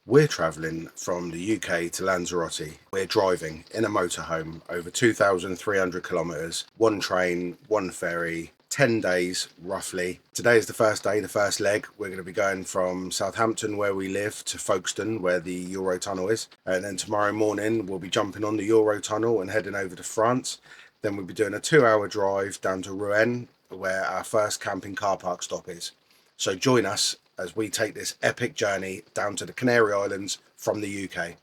We're travelling from the UK to Lanzarote. We're driving in a motorhome over 2,300 kilometres, one train, one ferry, 10 days roughly. Today is the first day, the first leg. We're going to be going from Southampton, where we live, to Folkestone, where the Eurotunnel is. And then tomorrow morning, we'll be jumping on the Eurotunnel and heading over to France. Then we'll be doing a 2-hour drive down to Rouen, where our first camping car park stop is. So join us as we take this epic journey down to the Canary Islands from the UK.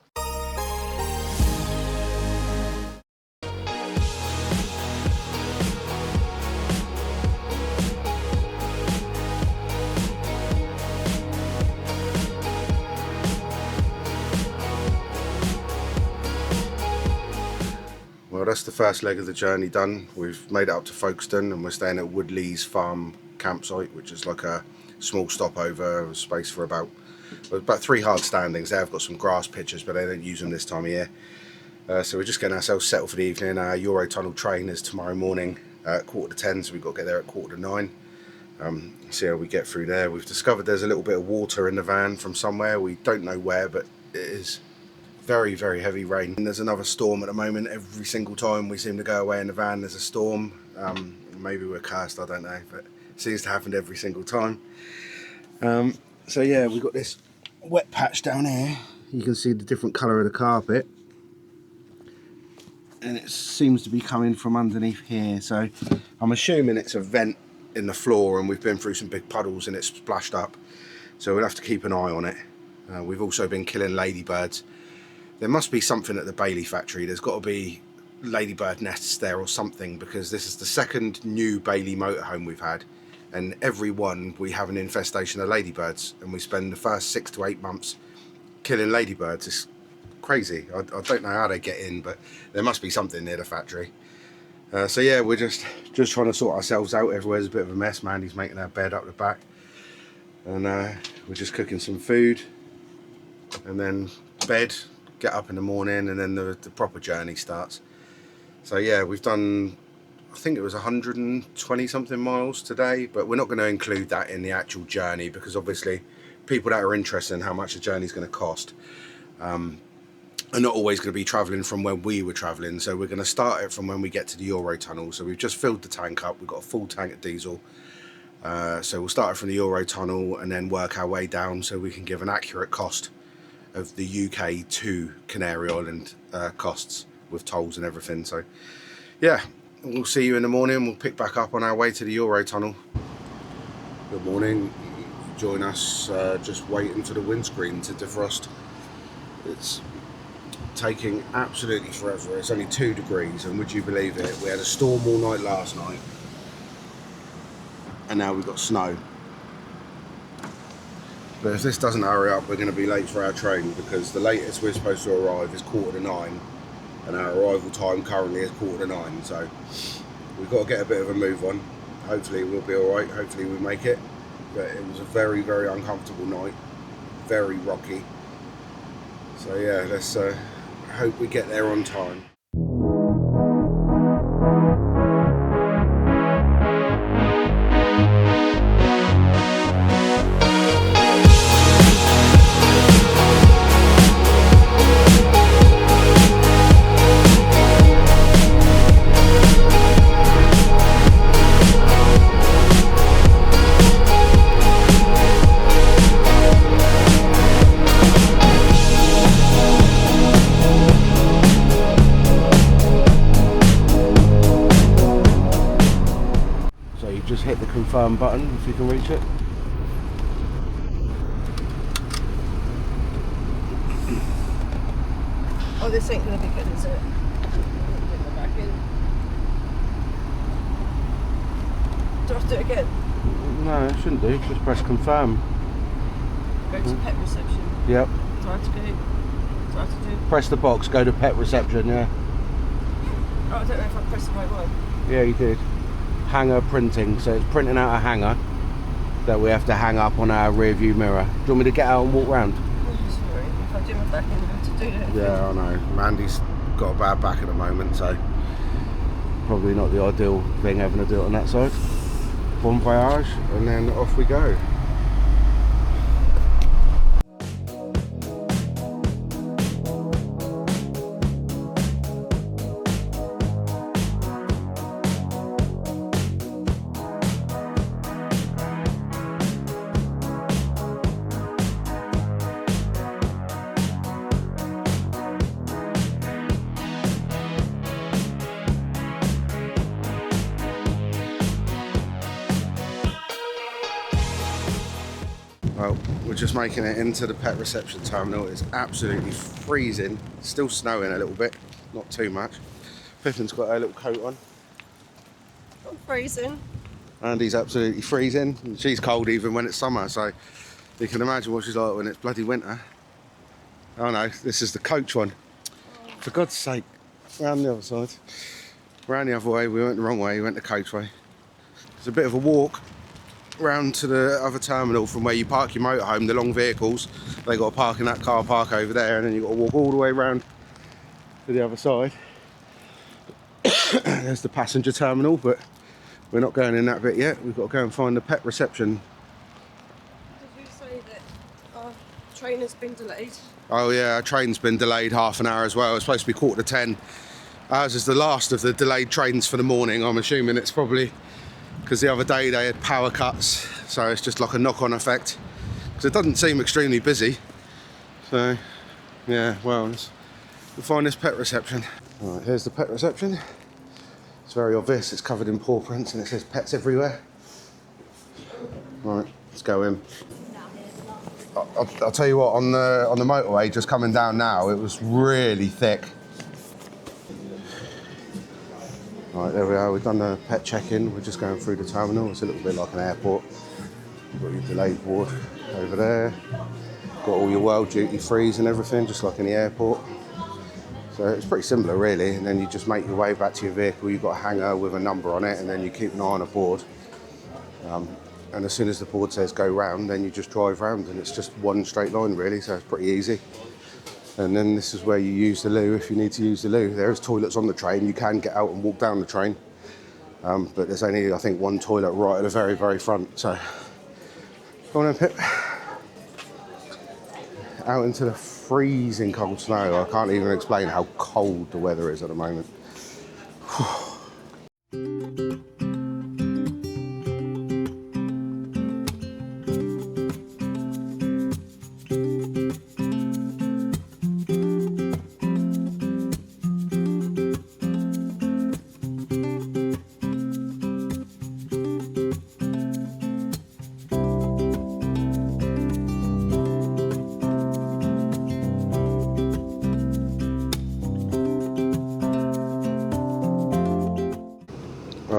Well, that's the first leg of the journey done. We've made it up to Folkestone and we're staying at Woodley's Farm campsite, which is like a small stopover, space for about 3 hard standings. They have got some grass pitches, but they don't use them this time of year. So we're just getting ourselves settled for the evening. Our Eurotunnel train is tomorrow morning at 10:15, so we've got to get there at 9:15. See how we get through there. We've discovered there's a little bit of water in the van from somewhere. We don't know where, but it is very, very heavy rain. And there's another storm at the moment. Every single time we seem to go away in the van, there's a storm. Maybe we're cursed, I don't know, but it seems to happen every single time. So yeah, we've got this wet patch down here. You can see the different colour of the carpet, and it seems to be coming from underneath here. So I'm assuming it's a vent in the floor, and we've been through some big puddles and it's splashed up. So we'll have to keep an eye on it. We've also been killing ladybirds. There must be something at the Bailey factory. There's got to be ladybird nests there or something, because this is the second new Bailey motorhome we've had, and every one we have an infestation of ladybirds, and we spend the first 6 to 8 months killing ladybirds. It's crazy. I don't know how they get in, but there must be something near the factory. So yeah, we're just trying to sort ourselves out. Everywhere's a bit of a mess. Mandy's making our bed up the back, and we're just cooking some food, and then bed, get up in the morning, and then the proper journey starts. So yeah, we've done, I think it was 120 something miles today, but we're not going to include that in the actual journey, because obviously people that are interested in how much the journey is going to cost are not always going to be travelling from where we were travelling. So we're going to start it from when we get to the Eurotunnel. So we've just filled the tank up, we've got a full tank of diesel. So we'll start it from the Eurotunnel and then work our way down so we can give an accurate cost of the UK to Canary Island costs with tolls and everything. So yeah, we'll see you in the morning. We'll pick back up on our way to the Eurotunnel. Good morning. Join us just waiting for the windscreen to defrost. It's taking absolutely forever. It's only 2 degrees, and would you believe it, we had a storm all night last night, and now we've got snow. But if this doesn't hurry up, we're going to be late for our train, because the latest we're supposed to arrive is 9:15, and our arrival time currently is 9:15. So we've got to get a bit of a move on. Hopefully we'll be alright, hopefully we make it. But it was a very, very uncomfortable night, very rocky. So yeah, let's hope we get there on time. Just hit the confirm button if you can reach it. Oh, this ain't gonna be good, is it? Get the back in. Do I have to do it again? No, it shouldn't do. Just press confirm. Go to pet reception. Yep. Do I have to go? Do I have to do? Press the box, go to pet reception, yeah. Oh, I don't know if I pressed the right one. Yeah, you did. Hanger printing, so it's printing out a hanger that we have to hang up on our rear view mirror. Do you want me to get out and walk round? Oh, sorry, if I do my back in, I have to do it. Yeah, I know. Mandy's got a bad back at the moment, so probably not the ideal thing having to do it on that side. Bon voyage, and then off we go. Well, we're just making it into the pet reception terminal. It's absolutely freezing. Still snowing a little bit, not too much. Pippin's got her little coat on. I'm freezing. Andy's absolutely freezing. And she's cold even when it's summer, so you can imagine what she's like when it's bloody winter. Oh no, this is the coach one. For God's sake, round the other side. Round the other way, we went the wrong way, we went the coach way. It's a bit of a walk round to the other terminal from where you park your motorhome, the long vehicles. They got to park in that car park over there, and then you've got to walk all the way round to the other side. There's the passenger terminal, but we're not going in that bit yet. We've got to go and find the pet reception. Did you say that our train has been delayed? Oh yeah, our train's been delayed half an hour as well. It's supposed to be 9:45. Ours is the last of the delayed trains for the morning. I'm assuming it's probably because the other day they had power cuts, so it's just like a knock-on effect. Because it doesn't seem extremely busy. So, yeah, well, we'll find this pet reception. All right, here's the pet reception. It's very obvious. It's covered in paw prints and it says pets everywhere. All right, let's go in. I'll tell you what, on the motorway, just coming down now, it was really thick. Right, there we are, we've done the pet check-in. We're just going through the terminal. It's a little bit like an airport. You've got your delayed board over there. Got all your world duty frees and everything, just like in the airport. So it's pretty similar really, and then you just make your way back to your vehicle. You've got a hanger with a number on it, and then you keep an eye on a board. And as soon as the board says go round, then you just drive round, and it's just one straight line really, so it's pretty easy. And then this is where you use the loo if you need to use the loo. There's toilets on the train. You can get out and walk down the train. But there's only, I think, one toilet right at the very, very front. So, go on then, Pip. Out into the freezing cold snow. I can't even explain how cold the weather is at the moment.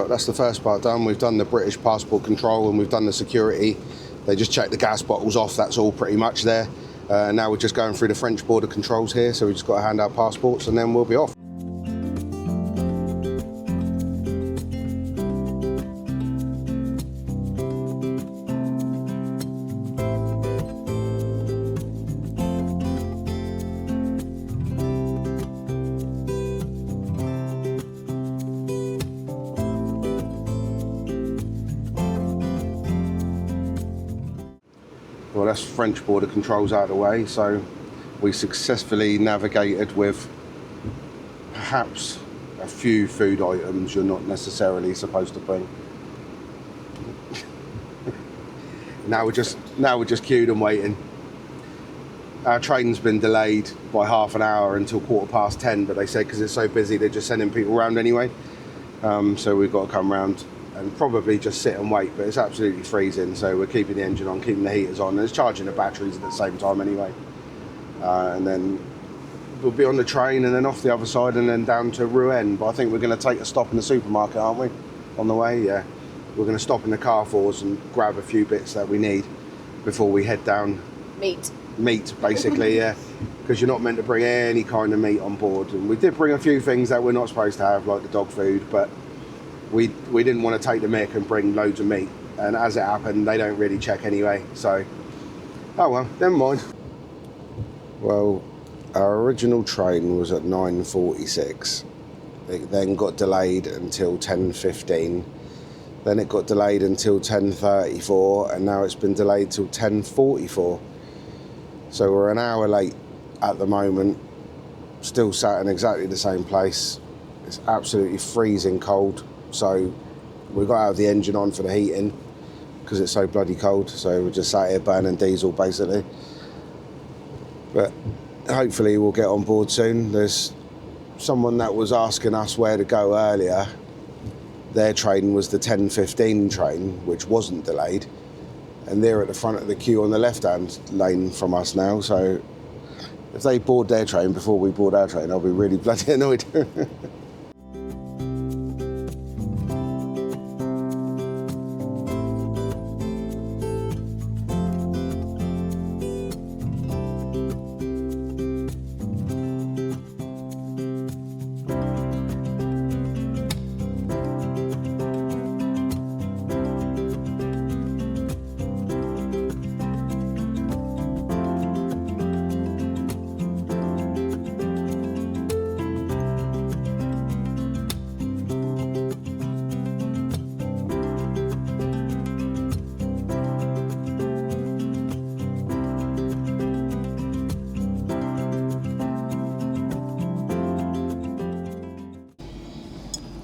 That's the first part done. We've done the British passport control and we've done the security. They just check the gas bottles off, that's all pretty much there. Now we're just going through the French border controls here, so we just got to hand out passports and then we'll be off. Well, that's French border controls out of the way, so we successfully navigated with perhaps a few food items you're not necessarily supposed to bring. now we're just queued and waiting. Our train's been delayed by half an hour until 10:15, but they said because it's so busy they're just sending people around anyway. So we've got to come round and probably just sit and wait, but it's absolutely freezing, so we're keeping the engine on, keeping the heaters on, and it's charging the batteries at the same time anyway. And then we'll be on the train and then off the other side and then down to Rouen, but I think we're going to take a stop in the supermarket, aren't we, on the way? Yeah, we're going to stop in the Carrefours and grab a few bits that we need before we head down. Meat, basically, yeah, because you're not meant to bring any kind of meat on board, and we did bring a few things that we're not supposed to have, like the dog food, but we didn't want to take the mick and bring loads of meat, and as it happened they don't really check anyway, so oh well, never mind. Well, our original train was at 9:46. It then got delayed until 10:15, then it got delayed until 10:34, and now it's been delayed till 10:44. So we're an hour late at the moment, still sat in exactly the same place. It's absolutely freezing cold. So we got to have the engine on for the heating because it's so bloody cold. So we're just sat here burning diesel basically. But hopefully we'll get on board soon. There's someone that was asking us where to go earlier. Their train was the 10:15 train, which wasn't delayed. and they're at the front of the queue on the left-hand lane from us now. So if they board their train before we board our train, I'll be really bloody annoyed.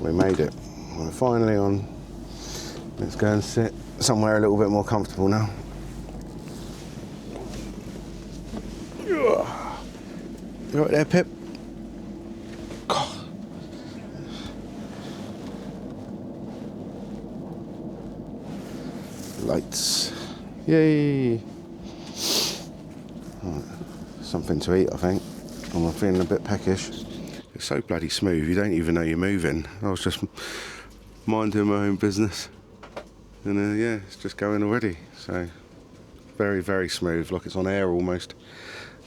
We made it. We're finally on. Let's go and sit somewhere a little bit more comfortable now. You right there, Pip? God. Lights. Yay! Right. Something to eat, I think. I'm feeling a bit peckish. It's so bloody smooth, you don't even know you're moving. I was just minding my own business. And yeah, it's just going already. So, very, very smooth, like it's on air almost.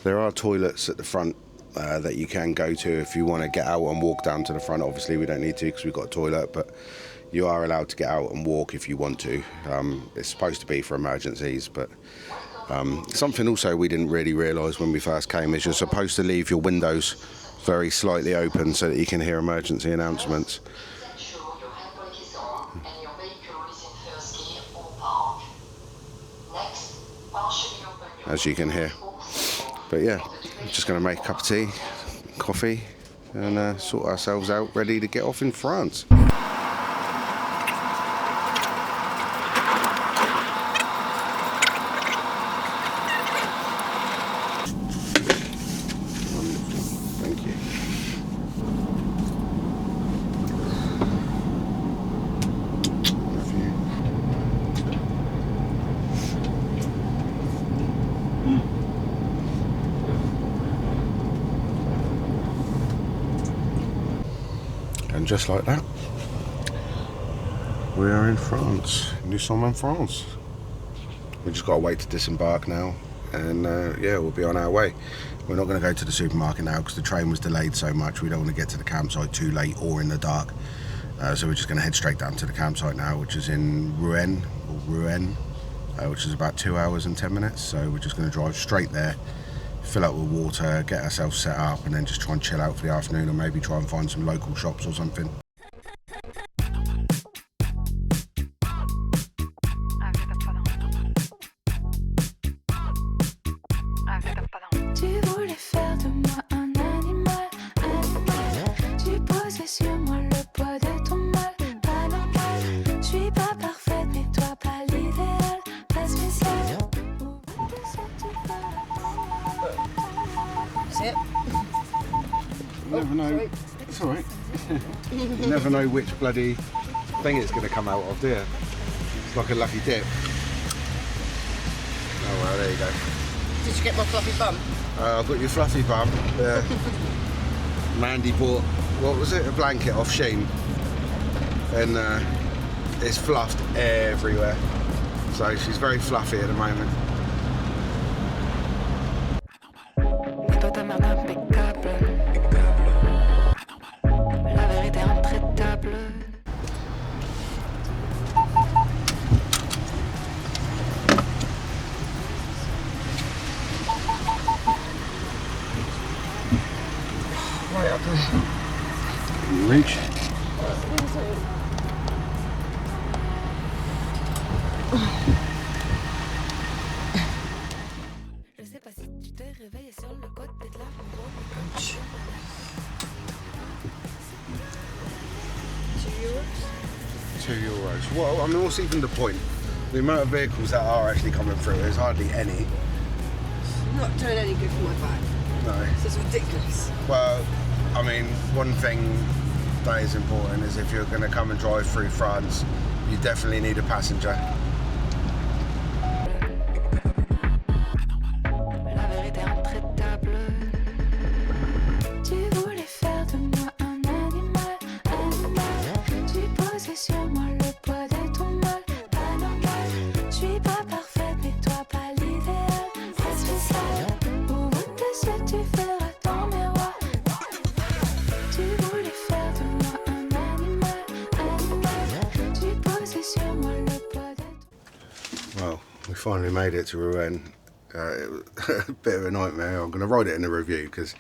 There are toilets at the front that you can go to if you want to get out and walk down to the front. Obviously, we don't need to because we've got a toilet, but you are allowed to get out and walk if you want to. It's supposed to be for emergencies, but something also we didn't really realise when we first came is you're supposed to leave your windows very slightly open so that you can hear emergency announcements. As you can hear. But yeah, I'm just going to make a cup of tea, coffee, and sort ourselves out ready to get off in France. And just like that, we are in France. Nous sommes en France. We just got to wait to disembark now, and yeah, we'll be on our way. We're not going to go to the supermarket now because the train was delayed so much. We don't want to get to the campsite too late or in the dark. So we're just going to head straight down to the campsite now, which is in Rouen, which is about 2 hours and 10 minutes. So we're just going to drive straight there, fill up with water, get ourselves set up, and then just try and chill out for the afternoon, and maybe try and find some local shops or something. You never know. It's alright. You never know which bloody thing it's going to come out of, do you? It's like a lucky dip. Oh well, there you go. Did you get my fluffy bum? I've got your fluffy bum. Mandy bought, what was it, a blanket off Shein, and it's fluffed everywhere. So she's very fluffy at the moment. Right up there. Reach. €2. Well, I mean, what's even the point? The amount of vehicles that are actually coming through, there's hardly any. Not doing any good for my back. No. This is ridiculous. Well, I mean, one thing that is important is if you're going to come and drive through France, you definitely need a passenger. finally made it to Rouen. It was a bit of a nightmare. I'm going to write it in the review because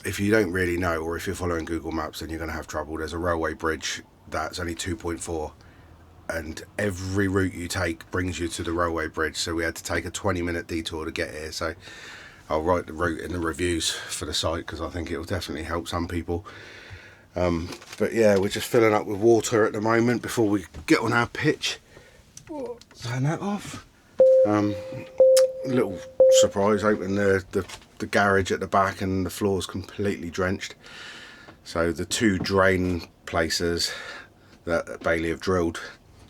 if you don't really know, or if you're following Google Maps, then you're going to have trouble. There's a railway bridge that's only 2.4, and every route you take brings you to the railway bridge, so we had to take a 20-minute detour to get here. So I'll write the route in the reviews for the site because I think it will definitely help some people. But yeah, we're just filling up with water at the moment before we get on our pitch. Turn that off. Little surprise, open the garage at the back and the floor's completely drenched. So the 2 drain places that Bailey have drilled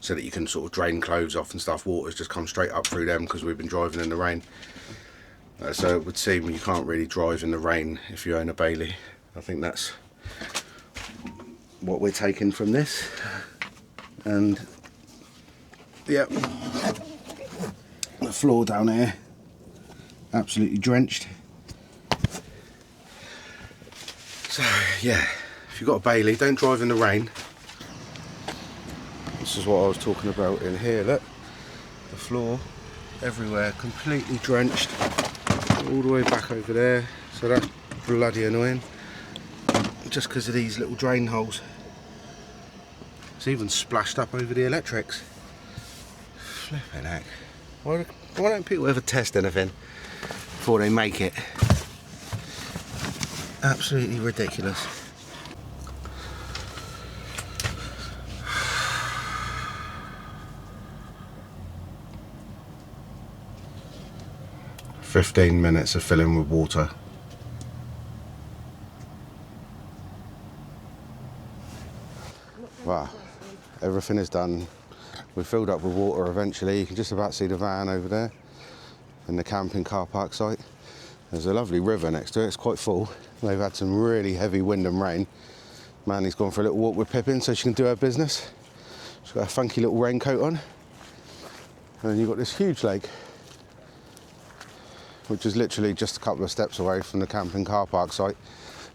so that you can sort of drain clothes off and stuff, water's just come straight up through them because we've been driving in the rain. So it would seem you can't really drive in the rain if you own a Bailey. I think that's what we're taking from this. And yep, the floor down here absolutely drenched. So yeah, if you've got a Bailey, don't drive in the rain. This is what I was talking about in here. Look, the floor everywhere completely drenched, all the way back over there. So that's bloody annoying, just because of these little drain holes. It's even splashed up over the electrics. Flipping heck. Why don't people ever test anything before they make it? Absolutely ridiculous. "15 minutes of filling with water." Wow, everything is done. We filled up with water eventually. You can just about see the van over there in the camping car park site. There's a lovely river next to it, it's quite full. They've had some really heavy wind and rain. Mandy's gone for a little walk with Pippin so she can do her business. She's got a funky little raincoat on. And then you've got this huge lake, which is literally just a couple of steps away from the camping car park site.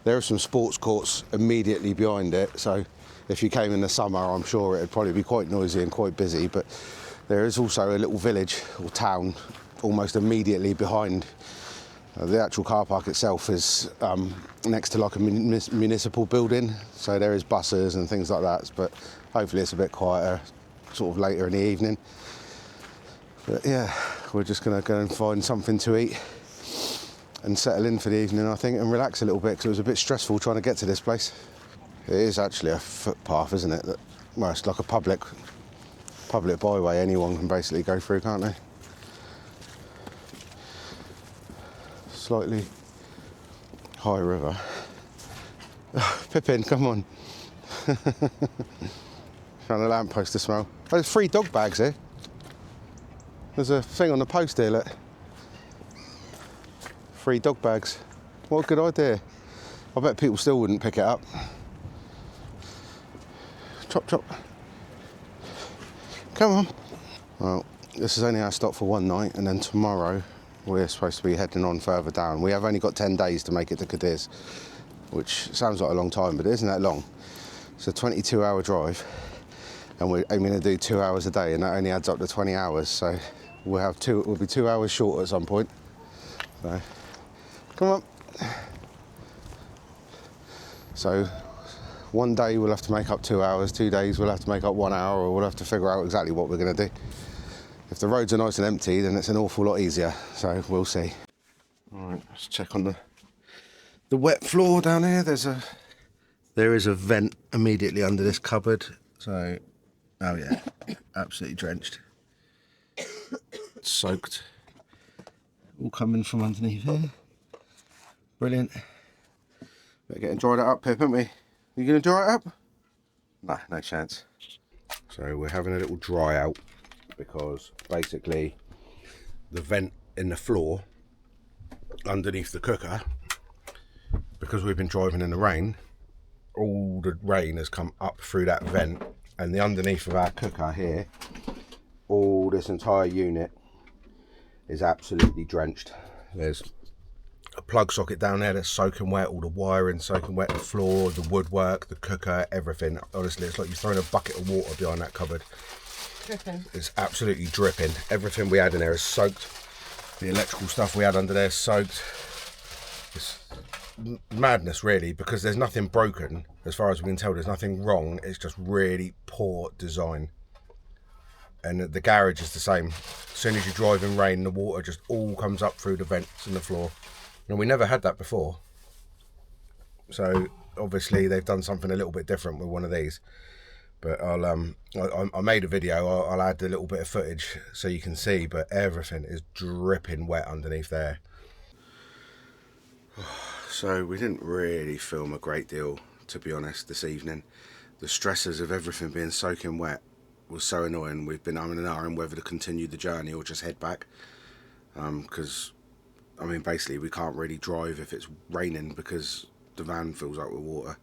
There are some sports courts immediately behind it, so if you came in the summer, I'm sure it'd probably be quite noisy and quite busy, but there is also a little village or town almost immediately behind. The actual car park itself is next to like a municipal building, so there is buses and things like that, but hopefully it's a bit quieter sort of later in the evening. But yeah, we're just going to go and find something to eat and settle in for the evening, I think, and relax a little bit because it was a bit stressful trying to get to this place. It is actually a footpath, isn't it? Well, it's like a public byway. Anyone can basically go through, can't they? Slightly high river. Oh, Pippin, come on. Found a lamppost to smell. Oh, there's 3 dog bags here. There's a thing on the post here, look. 3 dog bags. What a good idea. I bet people still wouldn't pick it up. Chop, chop. Come on. Well, this is only our stop for one night, and then tomorrow we're supposed to be heading on further down. We have only got 10 days to make it to Cadiz, which sounds like a long time, but it isn't that long. It's a 22-hour drive, and we're aiming to do 2 hours a day, and that only adds up to 20 hours. So we'll be 2 hours short at some point. So, come on. So, one day we'll have to make up 2 hours, 2 days we'll have to make up 1 hour, or we'll have to figure out exactly what we're going to do. If the roads are nice and empty, then it's an awful lot easier, so we'll see. Alright, let's check on the wet floor down here. There is a vent immediately under this cupboard, so, oh yeah, absolutely drenched. Soaked. All coming from underneath here. Brilliant. Better get and dry that up, Pip, aren't we? You going to dry it up? Nah, no chance. So we're having a little dry out because basically the vent in the floor underneath the cooker, because we've been driving in the rain, all the rain has come up through that vent, and the underneath of our cooker here, all this entire unit is absolutely drenched. There's a plug socket down there that's soaking wet, all the wiring soaking wet, the floor, the woodwork, the cooker, everything. Honestly, it's like you're throwing a bucket of water behind that cupboard. Dripping. It's absolutely dripping. Everything we had in there is soaked. The electrical stuff we had under there is soaked. It's madness really, because there's nothing broken. As far as we can tell, there's nothing wrong. It's just really poor design. And the garage is the same. As soon as you drive in rain, the water just all comes up through the vents in the floor. And we never had that before. So obviously they've done something a little bit different with one of these. But I made a video. I'll add a little bit of footage so you can see. But everything is dripping wet underneath there. So we didn't really film a great deal, to be honest, this evening. The stresses of everything being soaking wet was so annoying. We've been umming and ahhing whether to continue the journey or just head back. Because, I mean, basically we can't really drive if it's raining because the van fills up with water.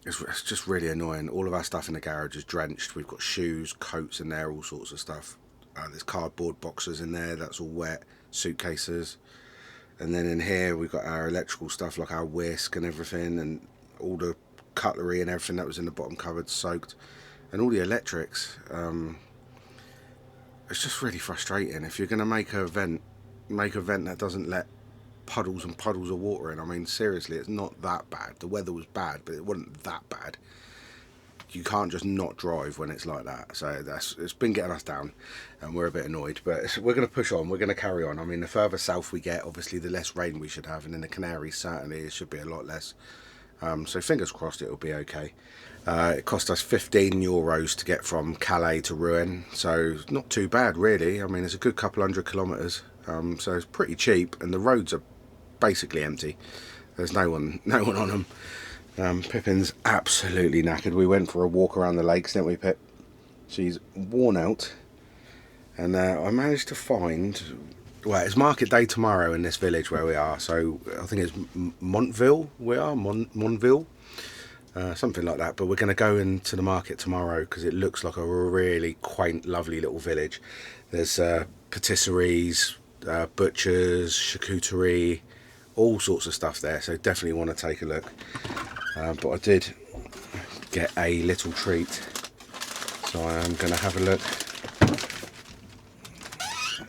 It's just really annoying. All of our stuff in the garage is drenched. We've got shoes, coats in there, all sorts of stuff. There's cardboard boxes in there, that's all wet, suitcases. And then in here we've got our electrical stuff like our whisk and everything, and all the cutlery and everything that was in the bottom cupboard soaked. And all the electrics. It's just really frustrating. If you're going to make a vent that doesn't let puddles and puddles of water in. I mean, seriously, it's not that bad. The weather was bad, but it wasn't that bad. You can't just not drive when it's like that. So it's been getting us down, and we're a bit annoyed. But we're going to push on. We're going to carry on. I mean, the further south we get, obviously, the less rain we should have. And in the Canaries, certainly, it should be a lot less. So fingers crossed it'll be okay. It cost us €15 to get from Calais to Rouen. So not too bad, really. I mean, it's a good couple hundred kilometres. So it's pretty cheap, and the roads are basically empty. There's no one on them. Pippin's absolutely knackered. We went for a walk around the lakes, didn't we, Pip? She's worn out, and I managed to find, well, it's market day tomorrow in this village where we are, so I think it's Montville Montville, something like that. But we're going to go into the market tomorrow because it looks like a really quaint, lovely little village. There's patisseries, butchers, charcuterie, all sorts of stuff there, so definitely want to take a look. But I did get a little treat, so I am going to have a look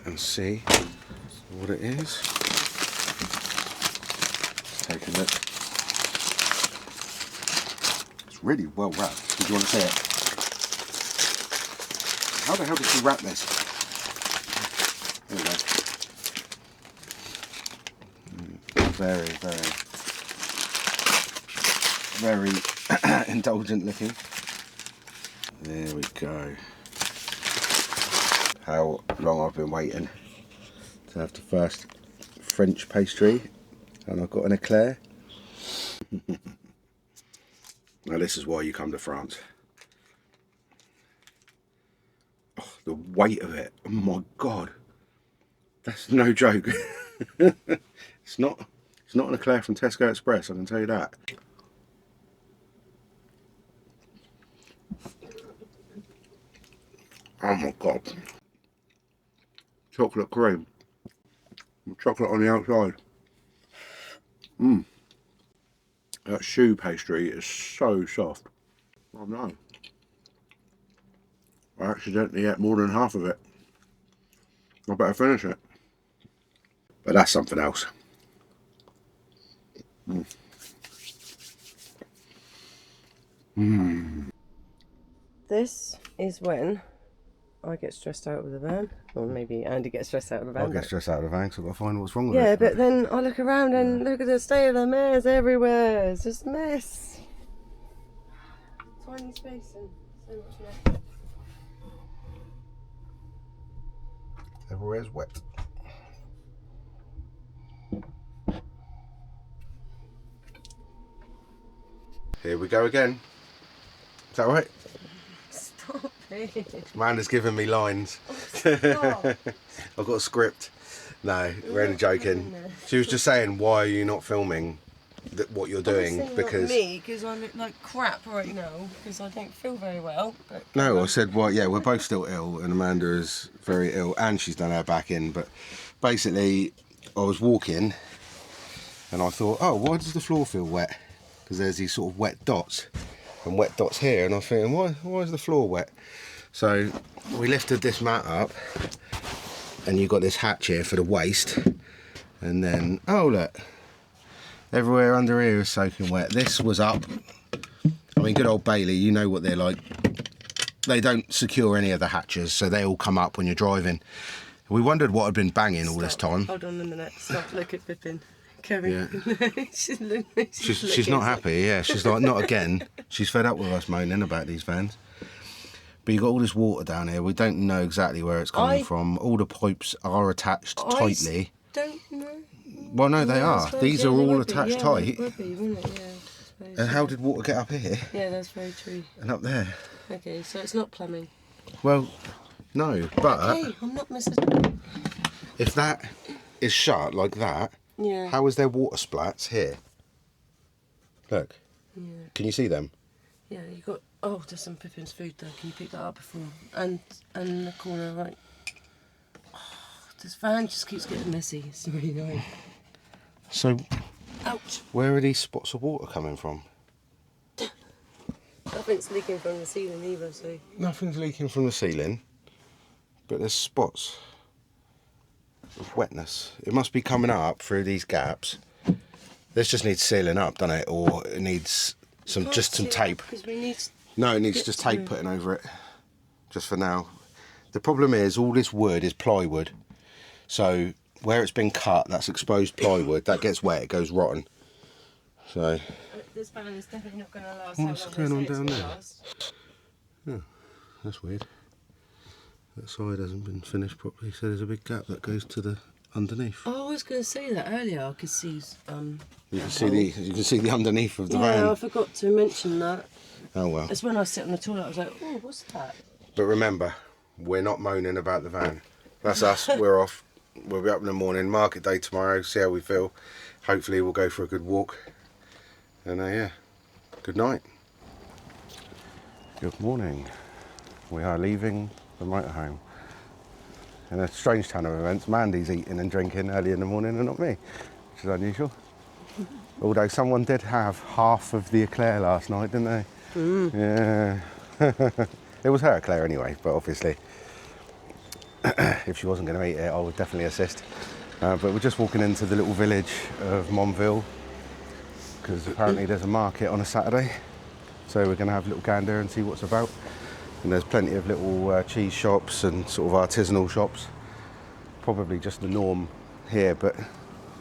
and see what it is. Take a look. It's really well wrapped. Did you want to see it? How the hell did you wrap this? There we go. Very, very, very indulgent looking. There we go. How long I've been waiting to have the first French pastry, and I've got an eclair. Now this is why you come to France. Oh, the weight of it, oh my god, that's no joke. It's not an eclair from Tesco Express, I can tell you that. Oh my god. Chocolate cream. Chocolate on the outside. That choux pastry is so soft. Oh no. I accidentally ate more than half of it. I better finish it. But that's something else. This is when I get stressed out with the van, or maybe Andy gets stressed out with the van. I'll get stressed out of the van because I've got to find what's wrong with it. Yeah, but then I look around and look at the state of the mess everywhere. It's just a mess. Tiny space and so much mess. Everywhere's wet. Here we go again. Is that right? Stop it. Amanda's giving me lines. Stop. I've got a script. No, we're only joking. She was just saying, why are you not filming what you're doing? Obviously Because not me, because I look like crap right now, because I don't feel very well. But no, I said, well, yeah, we're both still ill, and Amanda is very ill, and she's done her back in. But basically, I was walking, and I thought, oh, why does the floor feel wet? Because there's these sort of wet dots, and wet dots here, and I'm thinking, why is the floor wet? So we lifted this mat up, and you've got this hatch here for the waste, and then, oh look, everywhere under here is soaking wet. This was up. I mean, good old Bailey, you know what they're like. They don't secure any of the hatches, so they all come up when you're driving. We wondered what had been banging all this time. Hold on a minute. Stop. Look at Pippin. Carry. Yeah. she's not happy, yeah. She's like, not again. She's fed up with us moaning about these vans. But you've got all this water down here. We don't know exactly where it's coming from. All the pipes are attached tightly. Don't know. Well, no, they are. These are all attached tight. Would be, wouldn't it? Yeah. And how did water get up here? Yeah, that's very true. And up there? Okay, so it's not plumbing. Well, no, but... Okay, I'm not Mrs. If that is shut like that, yeah. How is there water splats here? Look. Yeah. Can you see them? Yeah, you got... Oh, there's some Pippin's food there. Can you pick that up before? And in the corner, right. Oh, this van just keeps getting messy. It's really annoying. So... Ouch. Where are these spots of water coming from? Nothing's leaking from the ceiling either, so... Nothing's leaking from the ceiling, but there's spots of wetness. It must be coming up through these gaps. This just needs sealing up, doesn't it? Or it needs some tape. No, it needs just tape putting over it, just for now. The problem is all this wood is plywood, so where it's been cut, that's exposed plywood. That gets wet, it goes rotten. So this van is definitely not going to last. what's going on down there? Oh, that's weird. That side hasn't been finished properly, so there's a big gap that goes to the underneath. Oh, I was going to say that earlier. I could see. You can see the underneath of the van. Yeah, I forgot to mention that. Oh well. It's when I sit on the toilet. I was like, oh, what's that? But remember, we're not moaning about the van. That's us. We're off. We'll be up in the morning. Market day tomorrow. See how we feel. Hopefully, we'll go for a good walk. And yeah, good night. Good morning. We are leaving the motorhome. In a strange turn of events, Mandy's eating and drinking early in the morning and not me, which is unusual. Although someone did have half of the eclair last night, didn't they? Yeah. It was her eclair anyway, but obviously if she wasn't going to eat it, I would definitely assist. But we're just walking into the little village of Montville, because apparently there's a market on a Saturday, so we're going to have a little gander and see what's about. And there's plenty of little cheese shops and sort of artisanal shops. Probably just the norm here, but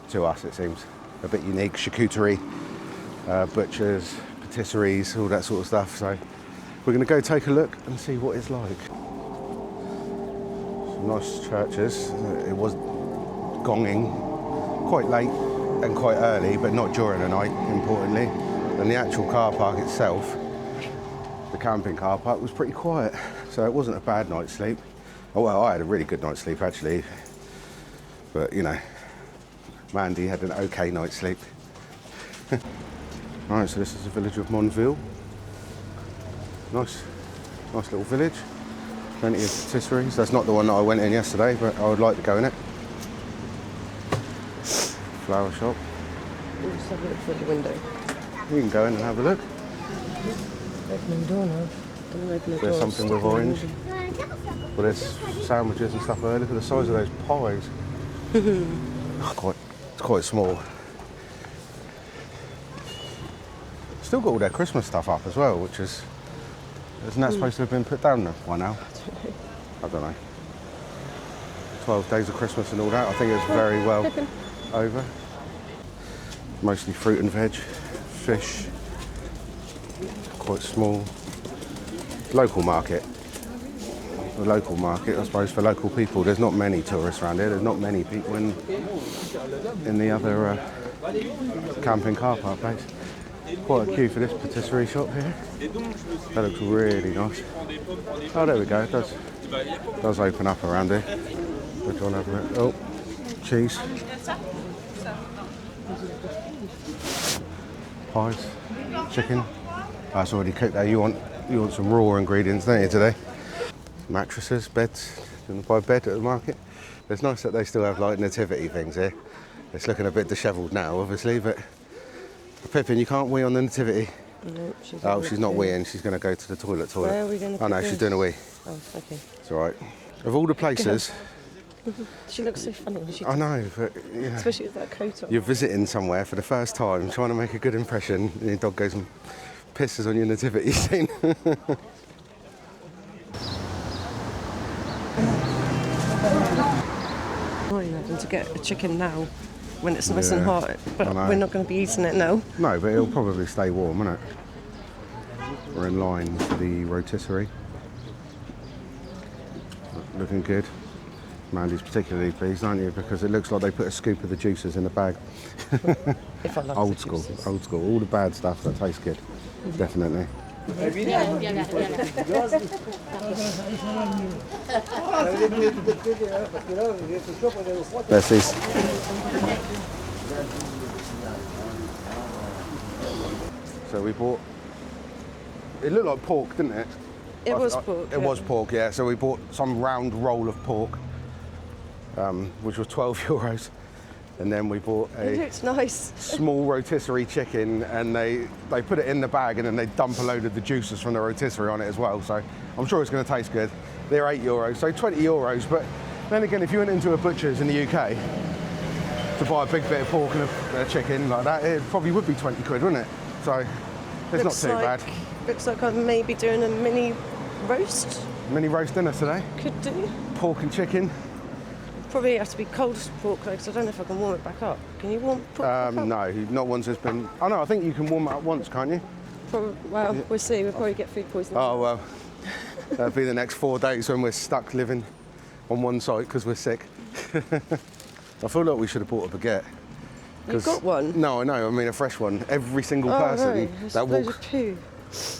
to us it seems a bit unique. Charcuterie, butchers, patisseries, all that sort of stuff. So we're going to go take a look and see what it's like. Some nice churches. It was gonging quite late and quite early, but not during the night, importantly. And the actual car park itself, the camping car park, was pretty quiet, so it wasn't a bad night's sleep. Oh well, I had a really good night's sleep actually, but you know, Mandy had an okay night's sleep. Right, so this is the village of Montville. Nice little village. Plenty of patisseries. That's not the one that I went in yesterday, but I would like to go in it. Flower shop. We'll just have a look through the window. You can go in and have a look. Open the door now. There's something with orange. Well, there's sandwiches and stuff there. Look at the size of those pies. It's quite small. Still got all their Christmas stuff up as well, which is... Isn't that supposed to have been put down by now? I don't know. 12 days of Christmas and all that. I think it's very well over. Mostly fruit and veg, fish. Quite small. Local market. The local market, I suppose, for local people. There's not many tourists around here. There's not many people in the other camping car park place. Quite a queue for this patisserie shop here. That looks really nice. Oh, there we go. It does open up around here. Which one have a look? Oh, cheese. Pies, chicken. Oh, it's already cooked there. You want some raw ingredients, don't you, today? Mattresses, beds. You want to buy a bed at the market? It's nice that they still have like nativity things here. It's looking a bit dishevelled now, obviously, but Pippin, you can't wee on the nativity. No, she's Oh, she's not weeing. She's going to go to the toilet. Where are we going to Oh, no, she's doing a wee. Oh, okay. It's all right. Of all the places... She looks so funny when she I know, but... Yeah. Especially with that coat on. You're visiting somewhere for the first time, trying to make a good impression, and your dog goes and pisses on your nativity scene. I'm having to get a chicken now when it's nice and Yeah, hot, but we're not going to be eating it now. No, but it'll probably stay warm, won't it? We're in line for the rotisserie. Looking good. Mandy's particularly pleased, aren't you? Because it looks like they put a scoop of the juices in the bag. If I like Old the school, juices. old school. All the bad stuff that tastes good. Definitely. Bessies. So we bought... It looked like pork, didn't it? It was pork. It was pork, yeah. So we bought some round roll of pork, which was 12 euros. And then we bought It a looks nice. small rotisserie chicken, and they put it in the bag, and then they dump a load of the juices from the rotisserie on it as well. So I'm sure it's going to taste good. They're 8 euros, so 20 euros. But then again, if you went into a butcher's in the UK to buy a big bit of pork and a chicken like that, it probably would be 20 quid, wouldn't it? So it's not too bad. Looks like I'm maybe doing a mini roast. Mini roast dinner today. Could do. Pork and chicken. Probably have to be cold pork though, because I don't know if I can warm it back up. Can you warm pork back up? No, not once it's been... Oh no, I think you can warm it up once, can't you? Well, we'll see. We'll probably get food poisoning. Oh well, that'll be the next 4 days when we're stuck living on one site because we're sick. I feel like we should have bought a baguette. You've got one? No, I know. I mean a fresh one. Every single Oh, person no. There's that loads walks... of poo.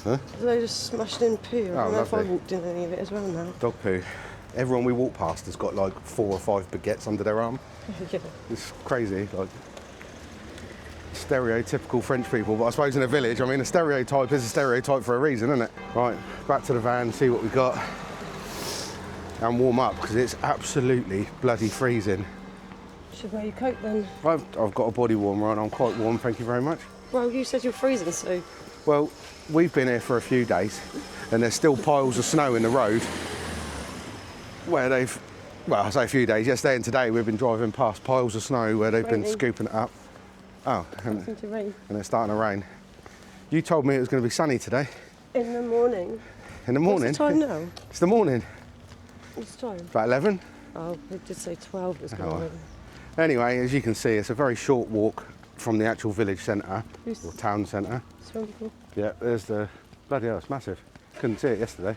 Huh? There's loads of smashed in poo. I don't know if I lovely. walked in any of it as well now. Dog poo. Everyone we walk past has got like 4 or 5 baguettes under their arm. Yeah. It's crazy, like stereotypical French people. But I suppose in a village, I mean, a stereotype is a stereotype for a reason, isn't it? Right, back to the van, see what we got, and warm up because it's absolutely bloody freezing. Should wear your coat then? I've got a body warmer on. I'm quite warm, thank you very much. Well, you said you're freezing, so... Well, we've been here for a few days, and there's still piles of snow in the road where they've, well, I say a few days, yesterday and today we've been driving past piles of snow where they've been scooping it up. Oh, and it's starting to rain. You told me it was going to be sunny today. In the morning. In the morning? What's the time now? It's the morning. What's the time? About 11. Oh, it did say 12 it was going to rain. Anyway, as you can see, it's a very short walk from the actual village centre, or town centre. Swimming pool? Yeah, there's the, bloody hell, it's massive. Couldn't see it yesterday.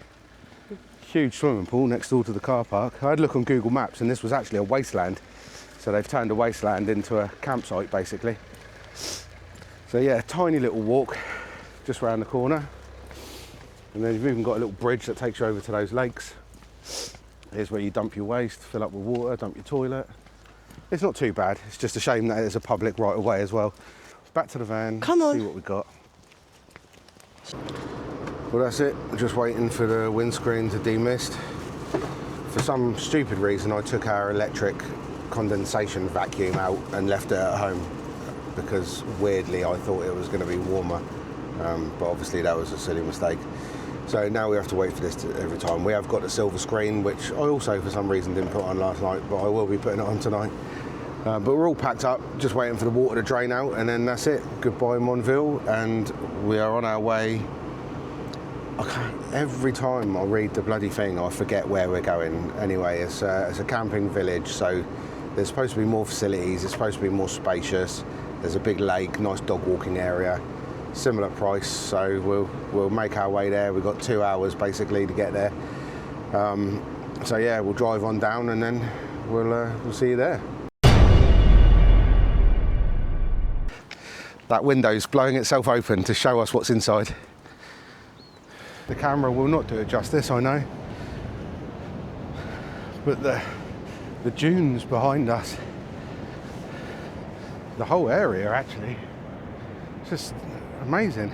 Huge swimming pool next door to the car park. I had a look on Google Maps and this was actually a wasteland. So they've turned a wasteland into a campsite basically. So yeah, tiny little walk just round the corner. And then you've even got a little bridge that takes you over to those lakes. Here's where you dump your waste, fill up with water, dump your toilet. It's not too bad. It's just a shame that there's a public right of way as well. Back to the van, Come on. see what we got. Well, that's it. Just waiting for the windscreen to demist. For some stupid reason, I took our electric condensation vacuum out and left it at home because weirdly I thought it was going to be warmer, but obviously that was a silly mistake. So now we have to wait for this every time. We have got the silver screen, which I also for some reason didn't put on last night, but I will be putting it on tonight. But we're all packed up, just waiting for the water to drain out, and then that's it. Goodbye Montville, and we are on our way. Every time I read the bloody thing, I forget where we're going. Anyway, it's a camping village, so there's supposed to be more facilities, it's supposed to be more spacious. There's a big lake, nice dog walking area, similar price, so we'll make our way there. We've got 2 hours basically to get there. So yeah, we'll drive on down and then we'll see you there. That window's blowing itself open to show us what's inside. The camera will not do it justice, I know. But the dunes behind us, the whole area actually, it's just amazing.